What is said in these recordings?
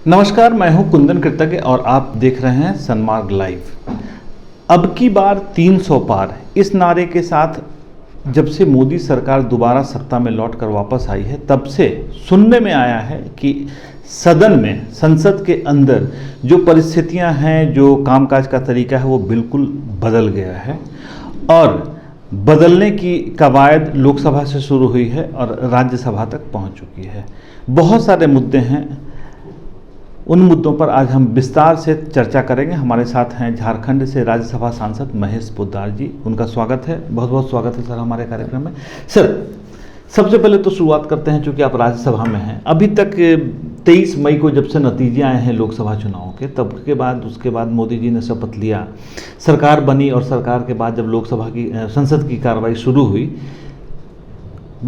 नमस्कार, मैं हूं कुंदन कृतज्ञ और आप देख रहे हैं सन्मार्ग लाइव। अब की बार 300 पार, इस नारे के साथ जब से मोदी सरकार दोबारा सत्ता में लौटकर वापस आई है, तब से सुनने में आया है कि सदन में, संसद के अंदर जो परिस्थितियां हैं, जो कामकाज का तरीका है, वो बिल्कुल बदल गया है और बदलने की कवायद लोकसभा से शुरू हुई है और राज्यसभा तक पहुंच चुकी है। बहुत सारे मुद्दे हैं, उन मुद्दों पर आज हम विस्तार से चर्चा करेंगे। हमारे साथ हैं झारखंड से राज्यसभा सांसद महेश पोद्दार जी, उनका स्वागत है, बहुत बहुत स्वागत है सर हमारे कार्यक्रम में। सर, सबसे पहले तो शुरुआत करते हैं, चूँकि आप राज्यसभा में हैं। अभी तक 23 मई को जब से नतीजे आए हैं लोकसभा चुनाव के, तब के बाद उसके बाद मोदी जी ने शपथ लिया, सरकार बनी और सरकार के बाद जब लोकसभा की संसद की कार्रवाई शुरू हुई,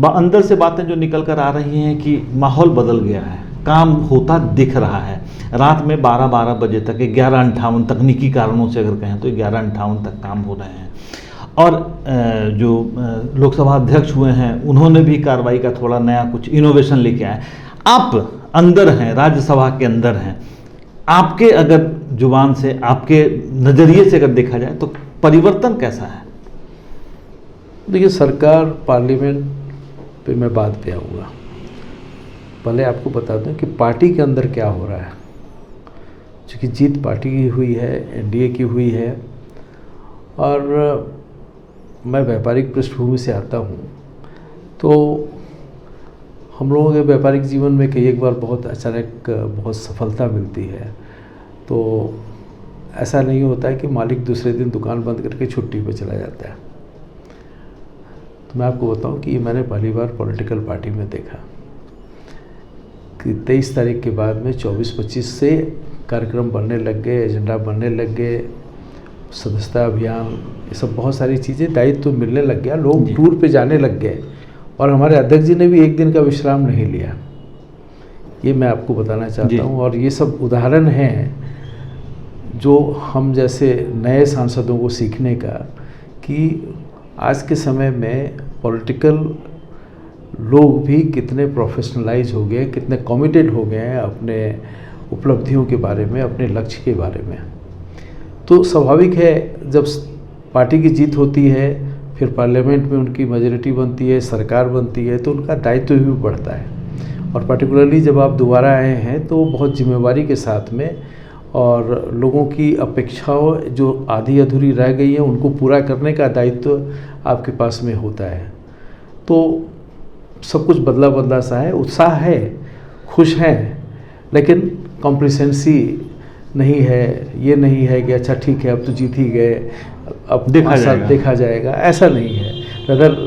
अंदर से बातें जो निकल कर आ रही हैं कि माहौल बदल गया है, काम होता दिख रहा है। रात में 12-12 बजे तक 11:58 तकनीकी कारणों से अगर कहें तो 11:58 तक काम हो रहे हैं। और जो लोकसभा अध्यक्ष हुए हैं, उन्होंने भी कार्रवाई का थोड़ा नया कुछ इनोवेशन लेके आए। आप अंदर हैं, राज्यसभा के अंदर हैं, आपके अगर जुबान से, आपके नज़रिए से अगर देखा जाए तो परिवर्तन कैसा है? देखिए, सरकार, पार्लियामेंट पे मैं बात पे आऊँगा। पहले आपको बता दूं कि पार्टी के अंदर क्या हो रहा है। क्योंकि जीत पार्टी की हुई है, एनडीए की हुई है, और मैं व्यापारिक पृष्ठभूमि से आता हूं, तो हम लोगों के व्यापारिक जीवन में कई एक बार बहुत अचानक बहुत सफलता मिलती है, तो ऐसा नहीं होता है कि मालिक दूसरे दिन दुकान बंद करके छुट्टी पे चला जाता है। तो मैं आपको बताऊं कि ये मैंने पहली बार पॉलिटिकल पार्टी में देखा कि 23 तारीख के बाद में 24-25 से कार्यक्रम बनने लग गए, एजेंडा बनने लग गए, सदस्यता अभियान, ये सब बहुत सारी चीज़ें, दायित्व तो मिलने लग गया, लोग टूर पे जाने लग गए, और हमारे अध्यक्ष जी ने भी एक दिन का विश्राम नहीं लिया। ये मैं आपको बताना चाहता हूँ। और ये सब उदाहरण हैं जो हम जैसे नए सांसदों को सीखने का, कि आज के समय में पॉलिटिकल लोग भी कितने प्रोफेशनलाइज हो गए, कितने कमिटेड हो गए हैं अपने उपलब्धियों के बारे में, अपने लक्ष्य के बारे में। तो स्वाभाविक है, जब पार्टी की जीत होती है, फिर पार्लियामेंट में उनकी मेजॉरिटी बनती है, सरकार बनती है, तो उनका दायित्व भी बढ़ता है। और पर्टिकुलरली जब आप दोबारा आए हैं तो बहुत जिम्मेवारी के साथ में, और लोगों की अपेक्षाओं जो आधी अधूरी रह गई हैं उनको पूरा करने का दायित्व आपके पास में होता है। तो सब कुछ बदला बदला सा है, उत्साह है, खुश हैं, लेकिन कॉम्प्लिसेंसी नहीं है। ये नहीं है कि अच्छा ठीक है अब तो जीत ही गए, अब देखा जाएगा, ऐसा नहीं है। अगर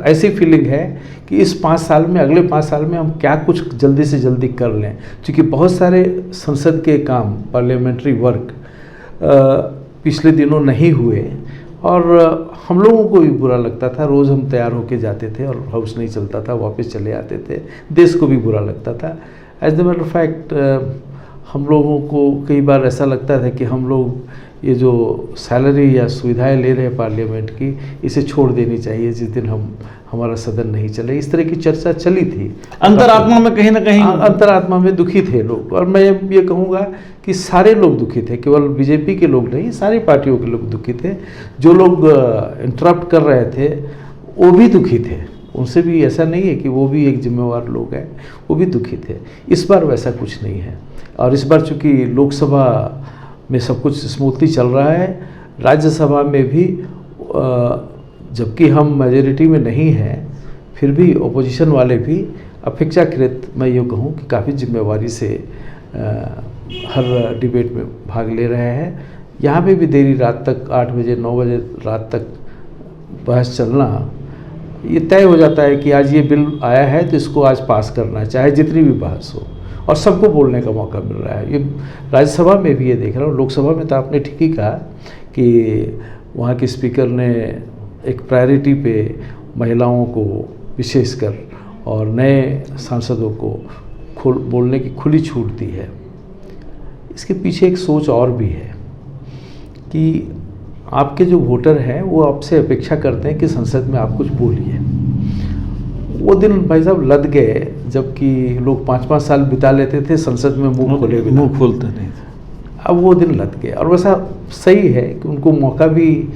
ऐसी फीलिंग है कि इस 5 साल में, अगले 5 साल में हम क्या कुछ जल्दी से जल्दी कर लें। क्योंकि बहुत सारे संसद के काम, पार्लियामेंट्री वर्क पिछले दिनों नहीं हुए, और हम लोगों को भी बुरा लगता था। रोज़ हम तैयार होके जाते थे और हाउस नहीं चलता था, वापस चले आते थे, देश को भी बुरा लगता था। As the matter of fact हम लोगों को कई बार ऐसा लगता था कि हम लोग ये जो सैलरी या सुविधाएं ले रहे हैं पार्लियामेंट की, इसे छोड़ देनी चाहिए जिस दिन हमारा सदन नहीं चले। इस तरह की चर्चा चली थी। अंतरात्मा में कहीं ना कहीं अंतरात्मा में दुखी थे लोग, और मैं ये कहूँगा कि सारे लोग दुखी थे, केवल बीजेपी के लोग नहीं, सारी पार्टियों के लोग दुखी थे। जो लोग इंटरप्ट कर रहे थे वो भी दुखी थे, उनसे भी ऐसा नहीं है कि वो भी एक जिम्मेवार लोग हैं, वो भी दुखी थे। इस बार वैसा कुछ नहीं है, और इस बार चूँकि लोकसभा में सब कुछ स्मूथली चल रहा है, राज्यसभा में भी जबकि हम मेजॉरिटी में नहीं हैं, फिर भी ओपोजिशन वाले भी अपेक्षाकृत, मैं ये कहूँ कि काफ़ी जिम्मेवारी से हर डिबेट में भाग ले रहे हैं। यहाँ पे भी देरी रात तक, 8 बजे 9 बजे रात तक बहस चलना, ये तय हो जाता है कि आज ये बिल आया है तो इसको आज पास करना है, चाहे जितनी भी बहस हो, और सबको बोलने का मौका मिल रहा है। ये राज्यसभा में भी ये देख रहा हूँ। लोकसभा में तो आपने ठीक ही कहा कि वहाँ के स्पीकर ने एक प्रायोरिटी पे महिलाओं को विशेषकर और नए सांसदों को बोलने की खुली छूट दी है। इसके पीछे एक सोच और भी है कि आपके जो वोटर हैं वो आपसे अपेक्षा करते हैं कि संसद में आप कुछ बोलिए। वो दिन भाई साहब लद गए, जबकि लोग 5-5 साल बिता लेते थे संसद में मुंह खोले बिना। मुंह खोलते नहीं थे। अब वो दिन लद गए, और वैसा सही है कि उनको मौका भी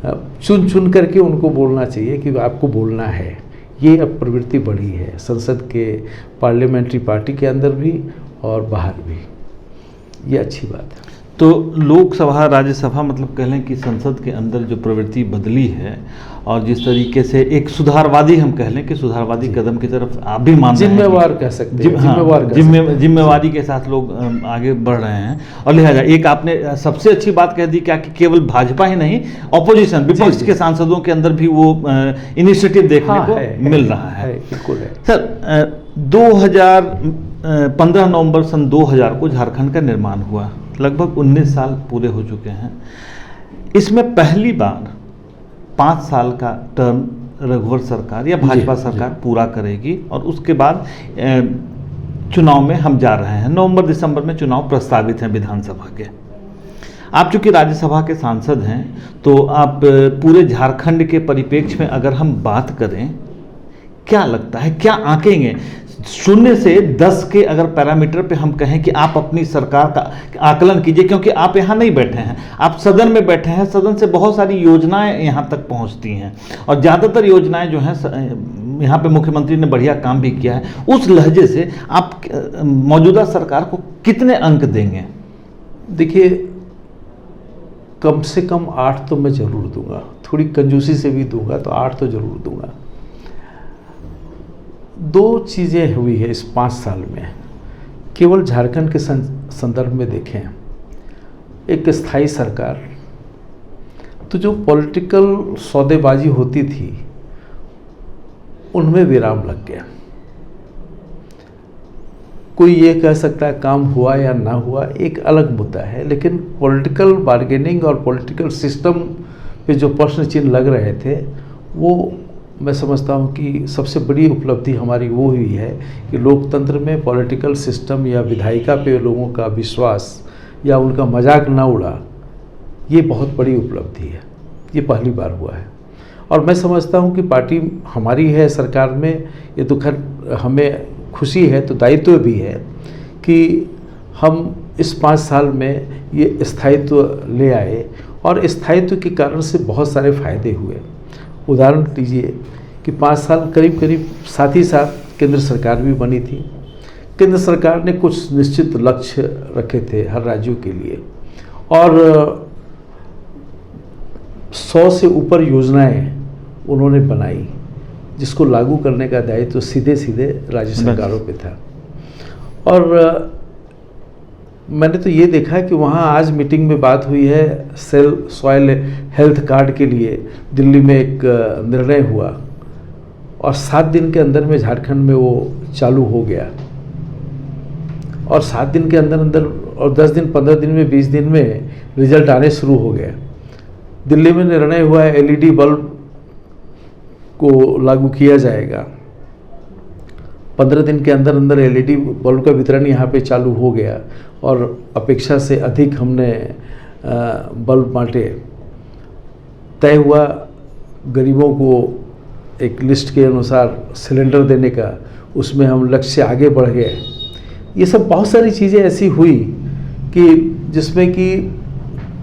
चुन चुन करके उनको बोलना चाहिए कि आपको बोलना है। ये अब प्रवृत्ति बढ़ी है संसद के पार्लियामेंट्री पार्टी के अंदर भी और बाहर भी, ये अच्छी बात है। तो लोकसभा राज्यसभा मतलब कह लें कि संसद के अंदर जो प्रवृत्ति बदली है, और जिस तरीके से एक सुधारवादी, हम कह लें कि सुधारवादी कदम की तरफ आप भी मान रहे हैं, जिम्मेवार कह सकते हैं, जिम्मेवारी के साथ लोग आगे बढ़ रहे हैं। और लिहाजा एक आपने सबसे अच्छी बात कह दी क्या कि केवल भाजपा ही नहीं, ऑपोजिशन विपक्ष के सांसदों के अंदर भी वो इनिशिएटिव देखने को मिल रहा है। बिल्कुल है सर, 2015 नवंबर सन 2000 को झारखंड का निर्माण हुआ, लगभग 19 साल पूरे हो चुके हैं। इसमें पहली बार 5 साल का टर्म रघुवर सरकार या भाजपा सरकार पूरा करेगी, और उसके बाद चुनाव में हम जा रहे हैं। नवंबर दिसंबर में चुनाव प्रस्तावित हैं विधानसभा के। आप चूंकि राज्यसभा के सांसद हैं, तो आप पूरे झारखंड के परिप्रेक्ष्य में अगर हम बात करें, क्या लगता है, क्या आंकेंगे 0 से 10 के अगर पैरामीटर पे हम कहें कि आप अपनी सरकार का आकलन कीजिए, क्योंकि आप यहाँ नहीं बैठे हैं, आप सदन में बैठे हैं। सदन से बहुत सारी योजनाएं यहाँ तक पहुँचती हैं, और ज़्यादातर योजनाएं जो हैं यहाँ पे मुख्यमंत्री ने बढ़िया काम भी किया है। उस लहजे से आप मौजूदा सरकार को कितने अंक देंगे? देखिए, कम से कम 8 तो मैं ज़रूर दूंगा, थोड़ी कंजूसी से भी दूंगा तो 8 तो ज़रूर दूंगा। 2 चीज़ें हुई है इस 5 साल में, केवल झारखंड के संदर्भ में देखें। एक स्थायी सरकार, तो जो पॉलिटिकल सौदेबाजी होती थी उनमें विराम लग गया। कोई ये कह सकता है काम हुआ या ना हुआ, एक अलग मुद्दा है, लेकिन पॉलिटिकल बार्गेनिंग और पॉलिटिकल सिस्टम पे जो प्रश्न चिन्ह लग रहे थे, वो मैं समझता हूँ कि सबसे बड़ी उपलब्धि हमारी वो हुई है कि लोकतंत्र में पॉलिटिकल सिस्टम या विधायिका पे लोगों का विश्वास या उनका मजाक ना उड़ा, ये बहुत बड़ी उपलब्धि है। ये पहली बार हुआ है, और मैं समझता हूँ कि पार्टी हमारी है सरकार में, ये तो खैर हमें खुशी है, तो दायित्व भी है कि हम इस 5 साल में ये स्थायित्व ले आए, और स्थायित्व के कारण से बहुत सारे फायदे हुए। उदाहरण लीजिए कि 5 साल करीब करीब साथ ही साथ केंद्र सरकार भी बनी थी। केंद्र सरकार ने कुछ निश्चित लक्ष्य रखे थे हर राज्यों के लिए, और 100 से ऊपर योजनाएं उन्होंने बनाई, जिसको लागू करने का दायित्व सीधे सीधे राज्य सरकारों पे था। और मैंने तो ये देखा कि वहाँ आज मीटिंग में बात हुई है, सॉइल हेल्थ कार्ड के लिए दिल्ली में एक निर्णय हुआ, और 7 दिन के अंदर में झारखंड में वो चालू हो गया, और 7 दिन के अंदर अंदर, और 10 दिन 15 दिन में 20 दिन में रिजल्ट आने शुरू हो गया। दिल्ली में निर्णय हुआ है LED बल्ब को लागू किया जाएगा, 15 दिन के अंदर अंदर LED बल्ब का वितरण यहाँ पे चालू हो गया, और अपेक्षा से अधिक हमने बल्ब बांटे। तय हुआ गरीबों को एक लिस्ट के अनुसार सिलेंडर देने का, उसमें हम लक्ष्य से आगे बढ़ गए। ये सब बहुत सारी चीज़ें ऐसी हुई कि जिसमें कि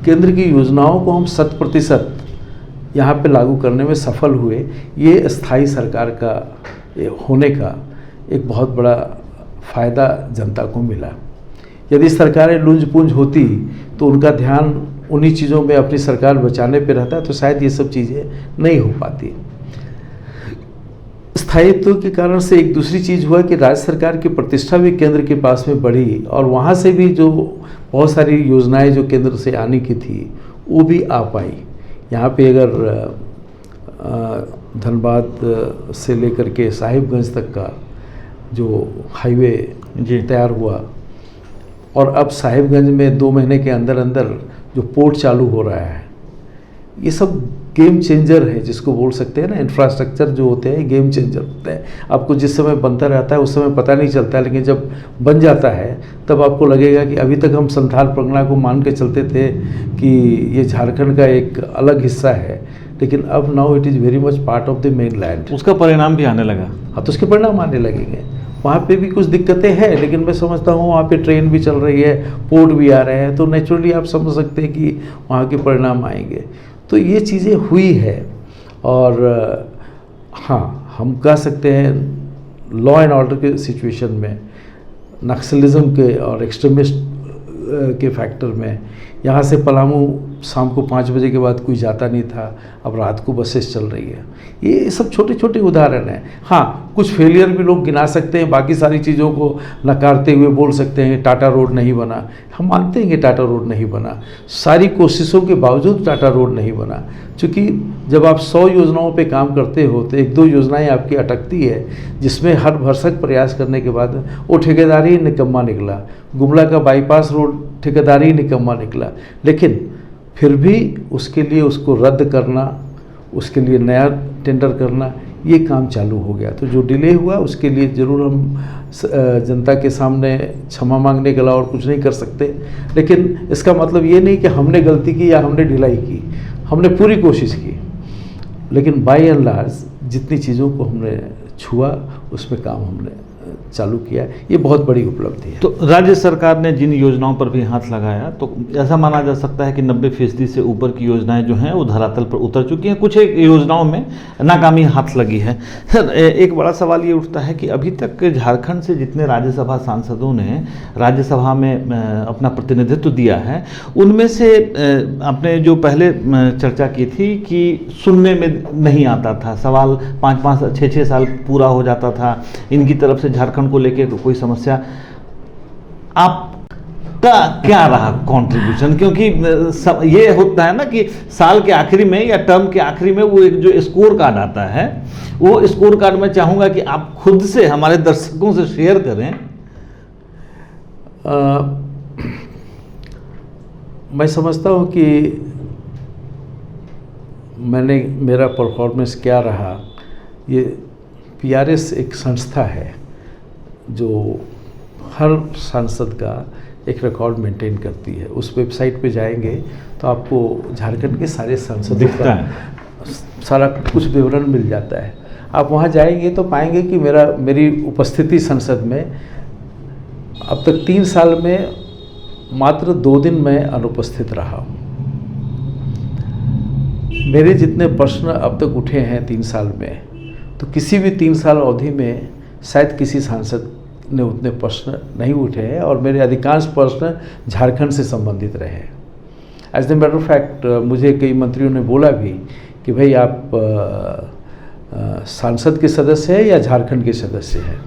केंद्र की योजनाओं को हम 100% यहाँ पे लागू करने में सफल हुए। ये स्थायी सरकार का होने का एक बहुत बड़ा फ़ायदा जनता को मिला। यदि सरकारें लूंज पूंज होती तो उनका ध्यान उन्हीं चीज़ों में अपनी सरकार बचाने पे रहता, तो शायद ये सब चीज़ें नहीं हो पाती। स्थायित्व के कारण से एक दूसरी चीज़ हुआ कि राज्य सरकार की प्रतिष्ठा भी केंद्र के पास में बढ़ी, और वहाँ से भी जो बहुत सारी योजनाएं जो केंद्र से आने की थी वो भी आ पाई। यहाँ पे अगर धनबाद से लेकर के साहिबगंज तक का जो हाईवे तैयार हुआ, और अब साहिबगंज में 2 महीने के अंदर अंदर जो पोर्ट चालू हो रहा है, ये सब गेम चेंजर है, जिसको बोल सकते हैं ना। इंफ्रास्ट्रक्चर जो होते हैं गेम चेंजर होते हैं। आपको जिस समय बनता रहता है उस समय पता नहीं चलता है, लेकिन जब बन जाता है तब आपको लगेगा कि अभी तक हम संथाल परगना को मान के चलते थे कि ये झारखंड का एक अलग हिस्सा है, लेकिन अब now it is very much part of the main land. उसका परिणाम भी आने लगा। हाँ, तो उसके परिणाम आने लगेंगे। वहाँ पे भी कुछ दिक्कतें हैं, लेकिन मैं समझता हूँ वहाँ पे ट्रेन भी चल रही है, पोर्ट भी आ रहे हैं, तो नेचुरली आप समझ सकते हैं कि वहाँ के परिणाम आएंगे। तो ये चीज़ें हुई है। और हाँ, हम कह सकते हैं लॉ एंड ऑर्डर के सिचुएशन में, नक्सलिज्म के और एक्सट्रीमिस्ट के फैक्टर में, यहाँ से पलामू शाम को 5 बजे के बाद कोई जाता नहीं था, अब रात को बसेस चल रही है। ये सब छोटे छोटे उदाहरण हैं। हाँ, कुछ फेलियर भी लोग गिना सकते हैं, बाकी सारी चीज़ों को नकारते हुए बोल सकते हैं टाटा रोड नहीं बना। हम मानते हैं कि टाटा रोड नहीं बना, सारी कोशिशों के बावजूद टाटा रोड नहीं बना, क्योंकि जब आप 100 योजनाओं पे काम करते हो तो 1-2 योजनाएं आपकी अटकती है, जिसमें हर भरसक प्रयास करने के बाद वो ठेकेदार ही निकम्मा निकला। गुमला का बाईपास रोड ठेकेदार ही निकम्मा निकला, लेकिन फिर भी उसके लिए उसको रद्द करना, उसके लिए नया टेंडर करना, ये काम चालू हो गया। तो जो डिले हुआ उसके लिए ज़रूर हम जनता के सामने क्षमा मांगने के अलावा और कुछ नहीं कर सकते, लेकिन इसका मतलब ये नहीं कि हमने गलती की या हमने ढिलाई की। हमने पूरी कोशिश की, लेकिन बाय एंड लार्ज जितनी चीज़ों को हमने छुआ उसमें काम हमने चालू किया, ये बहुत बड़ी उपलब्धि है। तो राज्य सरकार ने जिन योजनाओं पर भी हाथ लगाया, तो ऐसा माना जा सकता है कि 90% से ऊपर की योजनाएं जो हैं वो धरातल पर उतर चुकी हैं। कुछ एक योजनाओं में नाकामी हाथ लगी है। सर, एक बड़ा सवाल ये उठता है कि अभी तक झारखंड से जितने राज्यसभा सांसदों ने राज्यसभा में अपना प्रतिनिधित्व दिया है, उनमें से आपने जो पहले चर्चा की थी कि सुनने में नहीं आता था, सवाल 5-5, 6-6 साल पूरा हो जाता था, इनकी तरफ से झारखंड को लेके कोई समस्या, आपका क्या रहा कंट्रीब्यूशन? क्योंकि ये होता है ना कि साल के आखिरी में या टर्म के आखिरी में वो एक जो स्कोर कार्ड आता है, वो स्कोर कार्ड में चाहूंगा कि आप खुद से हमारे दर्शकों से शेयर करें। मैं समझता हूँ कि मेरा परफॉर्मेंस क्या रहा। ये PRS एक संस्था है जो हर सांसद का एक रिकॉर्ड मेंटेन करती है। उस वेबसाइट पे जाएंगे तो आपको झारखंड के सारे सांसदों का सारा कुछ विवरण मिल जाता है। आप वहाँ जाएंगे तो पाएंगे कि मेरी उपस्थिति संसद में अब तक 3 साल में मात्र 2 दिन मैं अनुपस्थित रहा हूँ। मेरे जितने प्रश्न अब तक उठे हैं 3 साल में, तो किसी भी 3 साल अवधि में शायद किसी सांसद ने उतने प्रश्न नहीं उठे हैं, और मेरे अधिकांश प्रश्न झारखंड से संबंधित रहे हैं। As a matter of fact मुझे कई मंत्रियों ने बोला भी कि भाई आप सांसद के सदस्य हैं या झारखंड के सदस्य हैं।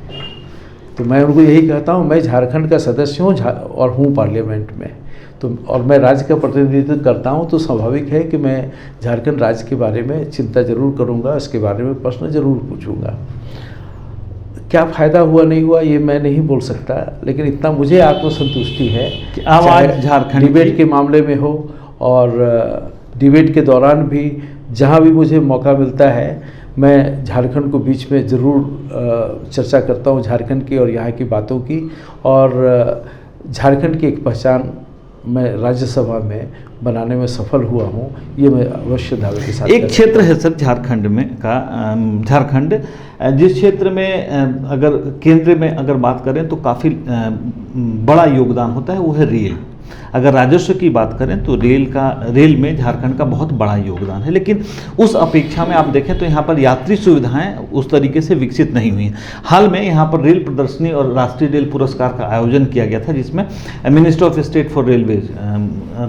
तो मैं उनको यही कहता हूँ, मैं झारखंड का सदस्य हूँ और हूँ पार्लियामेंट में, तो और मैं राज्य का प्रतिनिधित्व करता हूँ, तो स्वाभाविक है कि मैं झारखंड राज्य के बारे में चिंता जरूर करूँगा, इसके बारे में प्रश्न जरूर पूछूंगा। क्या फ़ायदा हुआ नहीं हुआ ये मैं नहीं बोल सकता, लेकिन इतना मुझे आत्मसंतुष्टि है कि आवाज़ झारखंड डिबेट के मामले में हो और डिबेट के दौरान भी जहाँ भी मुझे मौका मिलता है, मैं झारखंड को बीच में ज़रूर चर्चा करता हूँ, झारखंड की और यहाँ की बातों की, और झारखंड की एक पहचान मैं राज्यसभा में बनाने में सफल हुआ हूँ, ये मैं अवश्य दावे के साथ। एक क्षेत्र है सर झारखंड में झारखंड, जिस क्षेत्र में अगर केंद्र में अगर बात करें तो काफ़ी बड़ा योगदान होता है, वो है रेल। अगर राजस्व की बात करें तो रेल में झारखंड का बहुत बड़ा योगदान है, लेकिन उस अपेक्षा में आप देखें तो यहाँ पर यात्री सुविधाएं उस तरीके से विकसित नहीं हुई हैं। हाल में यहाँ पर रेल प्रदर्शनी और राष्ट्रीय रेल पुरस्कार का आयोजन किया गया था, जिसमें minister of state for railways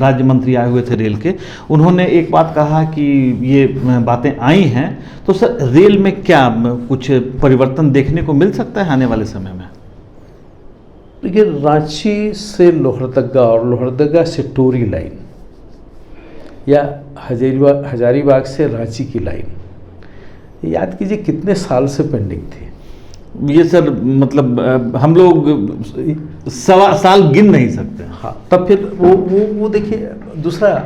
राज्य मंत्री आए हुए थे रेल के। उन्होंने एक बात कहा कि ये बातें आई हैं, तो सर रेल में क्या कुछ परिवर्तन देखने को मिल सकता है आने वाले समय में? देखिए, रांची से लोहरदगा और लोहरदगा से टोरी लाइन या हजारीबाग से रांची की लाइन, याद कीजिए कितने साल से पेंडिंग थी। ये सर मतलब हम लोग साल गिन नहीं सकते। हाँ, तब फिर वो देखिए, दूसरा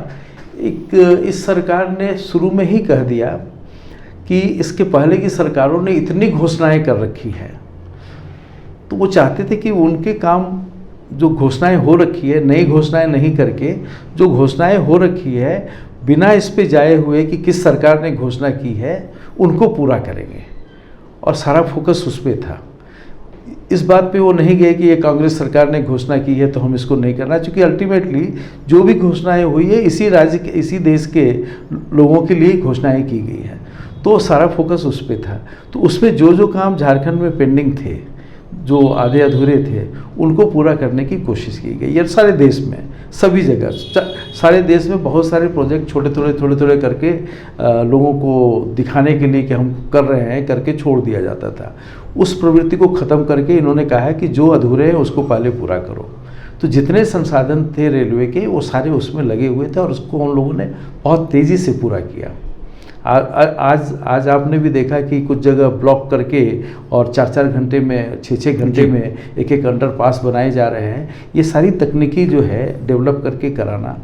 एक इस सरकार ने शुरू में ही कह दिया कि इसके पहले की सरकारों ने इतनी घोषणाएं कर रखी है, तो वो चाहते थे कि उनके काम जो घोषणाएं हो रखी है, नई घोषणाएं नहीं करके जो घोषणाएं हो रखी है बिना इस पे जाए हुए कि किस सरकार ने घोषणा की है उनको पूरा करेंगे, और सारा फोकस उस पर था। इस बात पे वो नहीं गए कि ये कांग्रेस सरकार ने घोषणा की है तो हम इसको नहीं करना, क्योंकि अल्टीमेटली जो भी घोषणाएं हुई है इसी राज्य के, इसी देश के लोगों के लिए घोषणाएं की गई हैं, तो सारा फोकस उस पर था। तो उसमें जो जो काम झारखंड में पेंडिंग थे, जो आधे अधूरे थे, उनको पूरा करने की कोशिश की गई। ये सारे देश में, सभी जगह, सारे देश में बहुत सारे प्रोजेक्ट थोड़े थोड़े करके लोगों को दिखाने के लिए कि हम कर रहे हैं करके छोड़ दिया जाता था। उस प्रवृत्ति को ख़त्म करके इन्होंने कहा है कि जो अधूरे हैं उसको पहले पूरा करो। तो जितने संसाधन थे रेलवे के वो सारे उसमें लगे हुए थे और उसको हम लोगों ने बहुत तेज़ी से पूरा किया। आज आपने भी देखा कि कुछ जगह ब्लॉक करके और 4-4 घंटे में, 6-6 घंटे में एक अंडरपास बनाए जा रहे हैं। ये सारी तकनीकी जो है डेवलप करके कराना।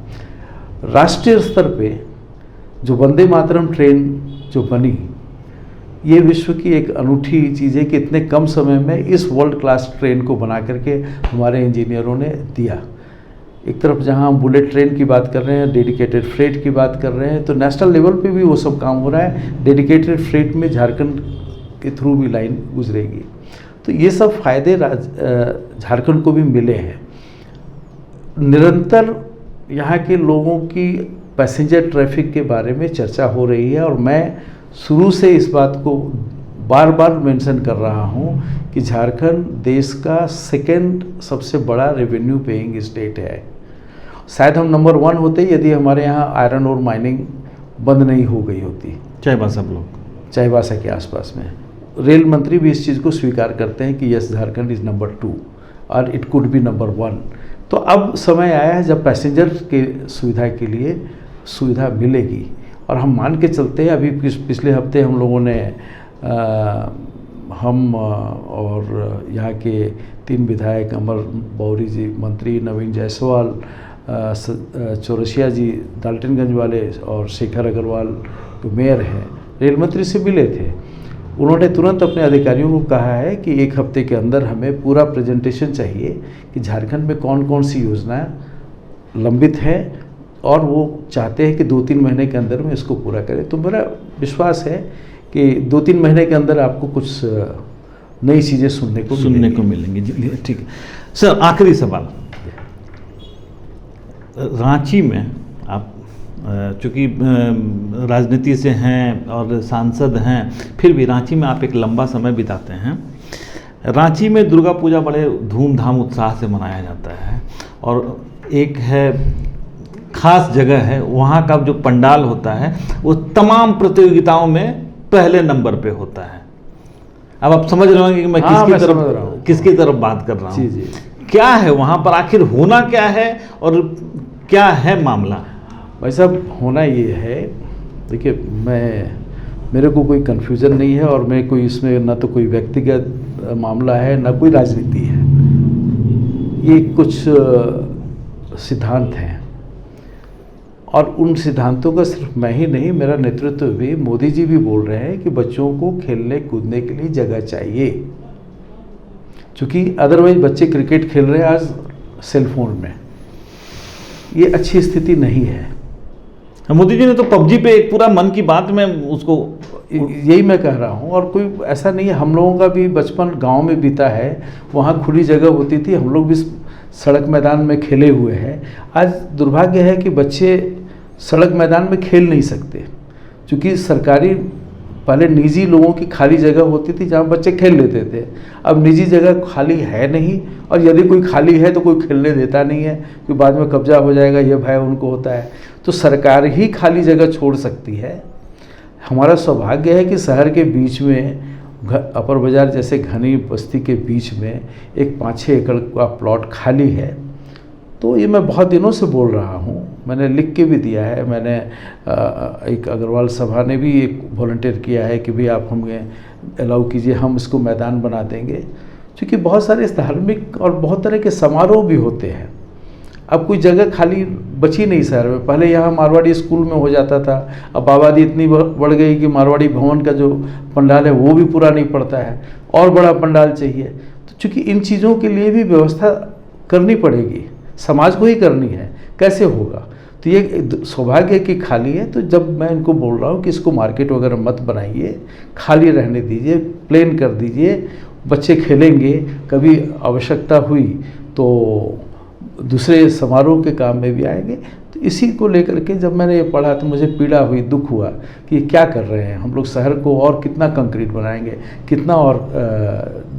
राष्ट्रीय स्तर पे जो वंदे मातरम ट्रेन जो बनी, ये विश्व की एक अनूठी चीज़ है कि इतने कम समय में इस वर्ल्ड क्लास ट्रेन को बना करके हमारे इंजीनियरों ने दिया। एक तरफ जहां हम बुलेट ट्रेन की बात कर रहे हैं, डेडिकेटेड फ्रेट की बात कर रहे हैं, तो नेशनल लेवल पे भी वो सब काम हो रहा है। डेडिकेटेड फ्रेट में झारखंड के थ्रू भी लाइन गुजरेगी। तो ये सब फायदे झारखंड को भी मिले हैं। निरंतर यहाँ के लोगों की पैसेंजर ट्रैफिक के बारे में चर्चा हो रही है, और मैं शुरू से इस बात को बार बार मेंशन कर रहा हूँ कि झारखंड देश का सेकंड सबसे बड़ा रेवेन्यू पेइंग स्टेट है। शायद हम नंबर 1 होते यदि हमारे यहाँ आयरन और माइनिंग बंद नहीं हो गई होती, चाईबासा के आसपास में। रेल मंत्री भी इस चीज़ को स्वीकार करते हैं कि यस, झारखंड इज़ नंबर 2 और इट कुड बी नंबर 1। तो अब समय आया है जब पैसेंजर के सुविधा के लिए सुविधा मिलेगी, और हम मान के चलते हैं। अभी पिछले हफ्ते हम लोगों ने हम और यहाँ के 3 विधायक, अमर बौरी जी मंत्री, नवीन जायसवाल, चौरसिया जी डाल्टनगंज वाले, और शेखर अग्रवाल जो मेयर हैं, रेल मंत्री से मिले थे। उन्होंने तुरंत अपने अधिकारियों को कहा है कि 1 हफ्ते के अंदर हमें पूरा प्रेजेंटेशन चाहिए कि झारखंड में कौन कौन सी योजनाएं लंबित है, और वो चाहते हैं कि 2-3 महीने के अंदर में इसको पूरा करें। तो मेरा विश्वास है कि 2-3 महीने के अंदर आपको कुछ नई चीज़ें सुनने को मिलेंगी। जी ठीक है सर, आखिरी सवाल। रांची में आप चूँकि राजनीति से हैं और सांसद हैं, फिर भी रांची में आप एक लंबा समय बिताते हैं। रांची में दुर्गा पूजा बड़े धूमधाम उत्साह से मनाया जाता है, और एक है खास जगह है, वहाँ का जो पंडाल होता है वो तमाम प्रतियोगिताओं में पहले नंबर पे होता है। अब आप समझ रहे होंगे कि मैं किसकी तरफ बात कर रहा हूँ। जी। क्या है वहाँ पर, आखिर होना क्या है और क्या है मामला? भाई साहब, होना ये है, देखिए, मेरे को कोई कन्फ्यूज़न नहीं है, और मैं कोई इसमें ना तो कोई व्यक्तिगत मामला है ना कोई राजनीति है। ये कुछ सिद्धांत हैं, और उन सिद्धांतों का सिर्फ मैं ही नहीं, मेरा नेतृत्व भी, मोदी जी भी बोल रहे हैं कि बच्चों को खेलने कूदने के लिए जगह चाहिए। क्योंकि अदरवाइज बच्चे क्रिकेट खेल रहे हैं आज सेलफोन में, ये अच्छी स्थिति नहीं है। मोदी जी ने तो पबजी पे एक पूरा मन की बात में उसको, यही मैं कह रहा हूँ। और कोई ऐसा नहीं है, हम लोगों का भी बचपन गांव में बीता है, वहाँ खुली जगह होती थी, हम लोग भी सड़क मैदान में खेले हुए हैं। आज दुर्भाग्य है कि बच्चे सड़क मैदान में खेल नहीं सकते, क्योंकि सरकारी, पहले निजी लोगों की खाली जगह होती थी जहाँ बच्चे खेल लेते थे। अब निजी जगह खाली है नहीं, और यदि कोई खाली है तो कोई खेलने देता नहीं है कि बाद में कब्जा हो जाएगा, ये भय उनको होता है। तो सरकार ही खाली जगह छोड़ सकती है। हमारा सौभाग्य है कि शहर के बीच में, अपर बाजार जैसे घनी बस्ती के बीच में एक 5-6 एकड़ का प्लॉट खाली है। तो ये मैं बहुत दिनों से बोल रहा हूँ, मैंने लिख के भी दिया है। मैंने एक अग्रवाल सभा ने भी एक वॉलंटियर किया है कि भाई आप हमें अलाउ कीजिए, हम इसको मैदान बना देंगे। क्योंकि बहुत सारे धार्मिक और बहुत तरह के समारोह भी होते हैं। अब कोई जगह खाली बची नहीं शहर में। पहले यहाँ मारवाड़ी स्कूल में हो जाता था, अब आबादी इतनी बढ़ गई कि मारवाड़ी भवन का जो पंडाल है वो भी पूरा नहीं पड़ता है, और बड़ा पंडाल चाहिए। तो चूँकि इन चीज़ों के लिए भी व्यवस्था करनी पड़ेगी, समाज को ही करनी है, कैसे होगा? तो ये सौभाग्य की खाली है। तो जब मैं इनको बोल रहा हूँ कि इसको मार्केट वगैरह मत बनाइए, खाली रहने दीजिए, प्लेन कर दीजिए, बच्चे खेलेंगे, कभी आवश्यकता हुई तो दूसरे समारोह के काम में भी आएंगे। तो इसी को लेकर के जब मैंने ये पढ़ा तो मुझे पीड़ा हुई, दुख हुआ कि क्या कर रहे हैं हम लोग, शहर को और कितना कंक्रीट बनाएंगे, कितना और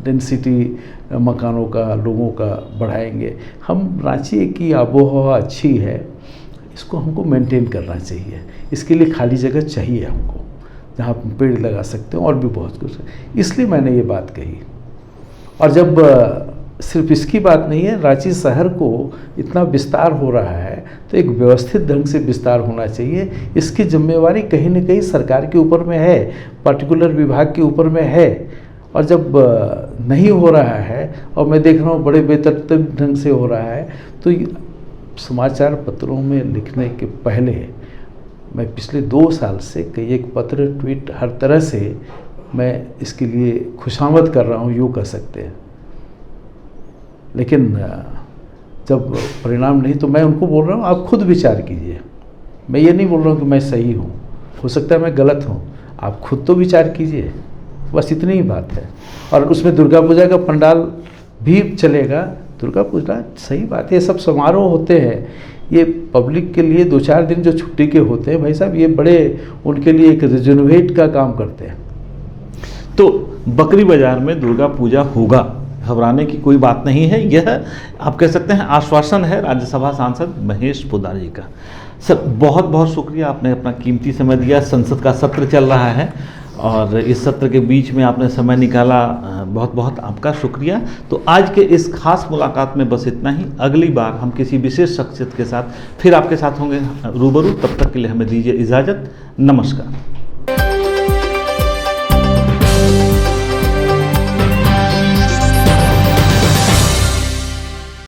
डेंसिटी मकानों का, लोगों का बढ़ाएंगे। हम रांची की आबो हवा अच्छी है, इसको हमको मेंटेन करना चाहिए। इसके लिए खाली जगह चाहिए हमको, जहाँ पेड़ लगा सकते हैं और भी बहुत कुछ। इसलिए मैंने ये बात कही। और जब सिर्फ इसकी बात नहीं है, रांची शहर को इतना विस्तार हो रहा है तो एक व्यवस्थित ढंग से विस्तार होना चाहिए। इसकी जिम्मेवारी कहीं न कहीं सरकार के ऊपर में है, पर्टिकुलर विभाग के ऊपर में है। और जब नहीं हो रहा है और मैं देख रहा हूँ बड़े बेतरतीब ढंग से हो रहा है, तो समाचार पत्रों में लिखने के पहले मैं पिछले 2 साल से कई एक पत्र, ट्वीट, हर तरह से मैं इसके लिए खुशामद कर रहा हूँ, यूँ कह सकते हैं। लेकिन जब परिणाम नहीं, तो मैं उनको बोल रहा हूँ आप खुद विचार कीजिए। मैं ये नहीं बोल रहा हूँ कि मैं सही हूँ, हो सकता है मैं गलत हूँ, आप खुद तो विचार कीजिए, बस इतनी ही बात है। और उसमें दुर्गा पूजा का पंडाल भी चलेगा। दुर्गा पूजा सही बात है, ये सब समारोह होते हैं, ये पब्लिक के लिए 2-4 दिन जो छुट्टी के होते हैं भाई साहब, ये बड़े उनके लिए एक रिजोनेट का काम करते हैं। तो बकरी बाजार में दुर्गा पूजा होगा, घबराने की कोई बात नहीं है। यह आप कह सकते हैं आश्वासन है राज्यसभा सांसद महेश पोद्दार जी का। सर बहुत बहुत शुक्रिया, आपने अपना कीमती समय दिया। संसद का सत्र चल रहा है और इस सत्र के बीच में आपने समय निकाला, बहुत बहुत आपका शुक्रिया। तो आज के इस खास मुलाकात में बस इतना ही। अगली बार हम किसी विशेष शख्सियत के साथ फिर आपके साथ होंगे रूबरू। तब तक के लिए हमें दीजिए इजाज़त। नमस्कार।